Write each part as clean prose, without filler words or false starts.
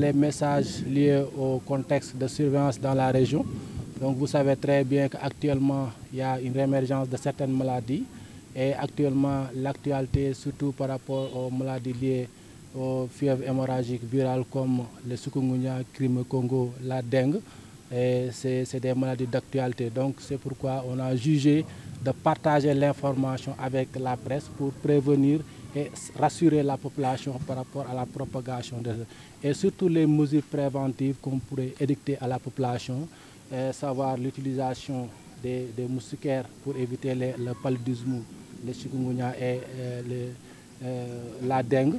les messages liés au contexte de surveillance dans la région. Donc vous savez très bien qu'actuellement, il y a une réémergence de certaines maladies. Et actuellement, l'actualité, surtout par rapport aux maladies liées aux fièvres hémorragiques virales comme le chikungunya, Crime-Congo, la dengue, c'est des maladies d'actualité. Donc c'est pourquoi on a jugé de partager l'information avec la presse pour prévenir et rassurer la population par rapport à la propagation et surtout les mesures préventives qu'on pourrait édicter à la population, savoir l'utilisation des moustiquaires pour éviter le paludisme, le chikungunya et la dengue,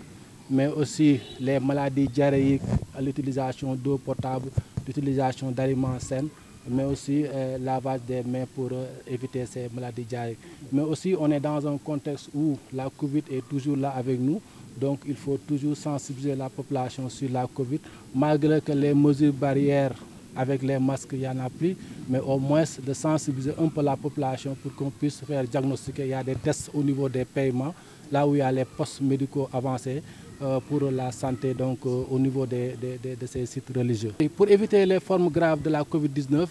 mais aussi les maladies diarrhéiques, l'utilisation d'eau potable, l'utilisation d'aliments sains, mais aussi lavage des mains pour éviter ces maladies diarrhéiques. Mais aussi on est dans un contexte où la Covid est toujours là avec nous, donc il faut toujours sensibiliser la population sur la Covid, malgré que les mesures barrières avec les masques, il n'y en a plus, mais au moins de sensibiliser un peu la population pour qu'on puisse faire diagnostiquer. Il y a des tests au niveau des paiements, là où il y a les postes médicaux avancés pour la santé, donc au niveau de ces sites religieux. Et pour éviter les formes graves de la Covid-19,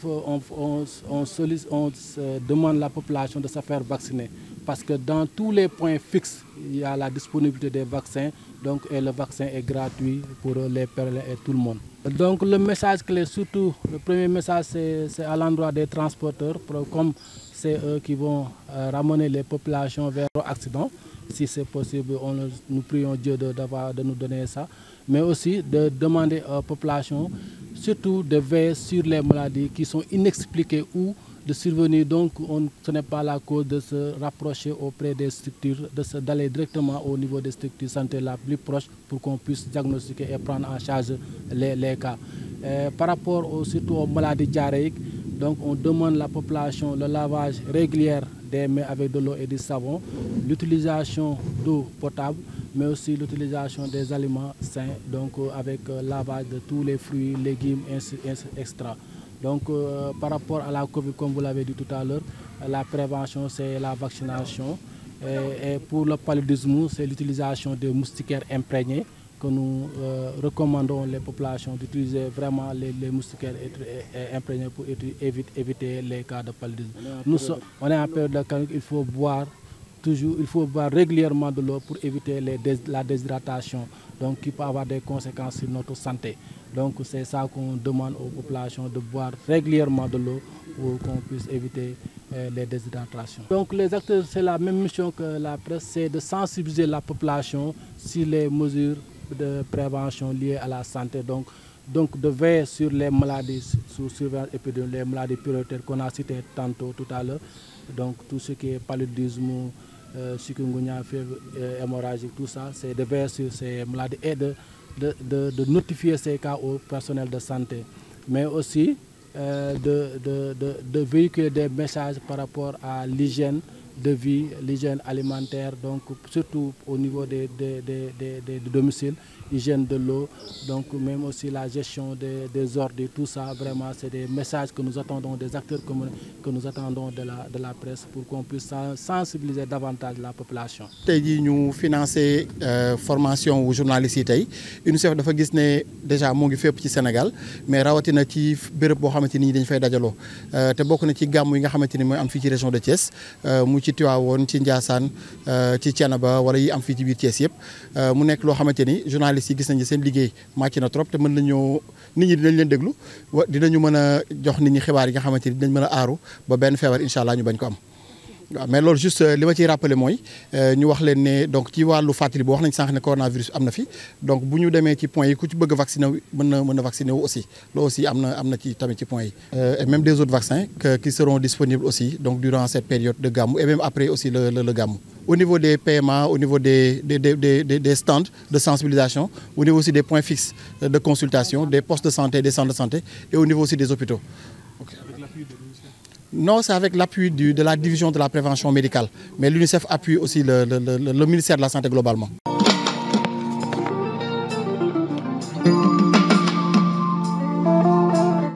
on demande à la population de se faire vacciner, parce que dans tous les points fixes, il y a la disponibilité des vaccins, donc, et le vaccin est gratuit pour les pèlerins et tout le monde. Donc le message clé, surtout, le premier message, c'est à l'endroit des transporteurs, comme c'est eux qui vont ramener les populations vers l'accident. Si c'est possible, nous prions Dieu de nous donner ça. Mais aussi de demander aux populations, surtout de veiller sur les maladies qui sont inexpliquées ou de survenir. Donc ce n'est pas la cause de se rapprocher auprès des structures, d'aller directement au niveau des structures santé la plus proche pour qu'on puisse diagnostiquer et prendre en charge les cas. Par rapport surtout aux maladies diarrhéiques, donc on demande à la population le lavage régulier des mains avec de l'eau et du savon, l'utilisation d'eau potable, mais aussi l'utilisation des aliments sains, donc avec lavage de tous les fruits, légumes, etc. Donc par rapport à la Covid, comme vous l'avez dit tout à l'heure, la prévention c'est la vaccination. Et pour le paludisme, c'est l'utilisation de moustiquaires imprégnés que nous recommandons les populations d'utiliser vraiment les moustiquaires imprégnés pour éviter les cas de paludisme. On est en période de canicule, il faut boire régulièrement de l'eau pour éviter la déshydratation, donc qui peut avoir des conséquences sur notre santé. Donc c'est ça qu'on demande aux populations, de boire régulièrement de l'eau pour qu'on puisse éviter les déshydratations. Donc les acteurs, c'est la même mission que la presse, c'est de sensibiliser la population sur les mesures de prévention liées à la santé. Donc de veiller sur les maladies sous surveillance épidémique, les maladies prioritaires qu'on a citées tantôt tout à l'heure. Donc tout ce qui est paludisme, chikungunya, fièvre hémorragique, tout ça, c'est de veiller sur ces maladies et de notifier ces cas au personnel de santé. Mais aussi de véhiculer des messages par rapport à l'hygiène de vie, l'hygiène alimentaire, donc surtout au niveau des domiciles, hygiène de l'eau, donc même aussi la gestion des ordures, tout ça, vraiment c'est des messages que nous attendons des acteurs communs, que nous attendons de la presse pour qu'on puisse sensibiliser davantage la population. Tey jii ñu financé formation wu journalistes yi tey UNICEF dafa gis ne déjà moo ngi fépp ci Sénégal mais rawatina ci béréb boo xamante ni dañ fay dajaloo te bokk na ci gàmmu yi nga xamante ni mooy am fii ci région de Thiès mu ci Tivaouane ci Ndiassane ci Thiénaba wala yi am fii ci biir Thiès yëpp mu nekk loo xamante ni journalistes yi gis nañu seen liggéey màcc na trop te mën nañoo nit ñi dinañ leen déglu dinañu mën a jox nit ñi xibaar yi nga xamante ni dinañ mën a aaru ba benn feebar incha allah ñu bañ ko am. waaw mais loolu juste li ma ciy rappelé mooy ñu wax leen ne donc ci wàllu fàttali bi wax nañ sànq ne coronavirus am na fi donc bu ñu demee ci point yi ku ci bëgg a vacciné wu mën na vacciné wu aussi loolu aussi am na ci tamit ci point yi. Et même des autres vaccins qui seront disponibles aussi donc durant cette période de Gamou et même après aussi le Gamou. Au niveau des paiements, au niveau des stands de sensibilisation, au niveau aussi des points fixes de consultation, des postes de santé, des centres de santé et au niveau aussi des hôpitaux. Okay. Non, c'est avec l'appui de la division de la prévention médicale. Mais l'UNICEF appuie aussi le ministère de la Santé globalement.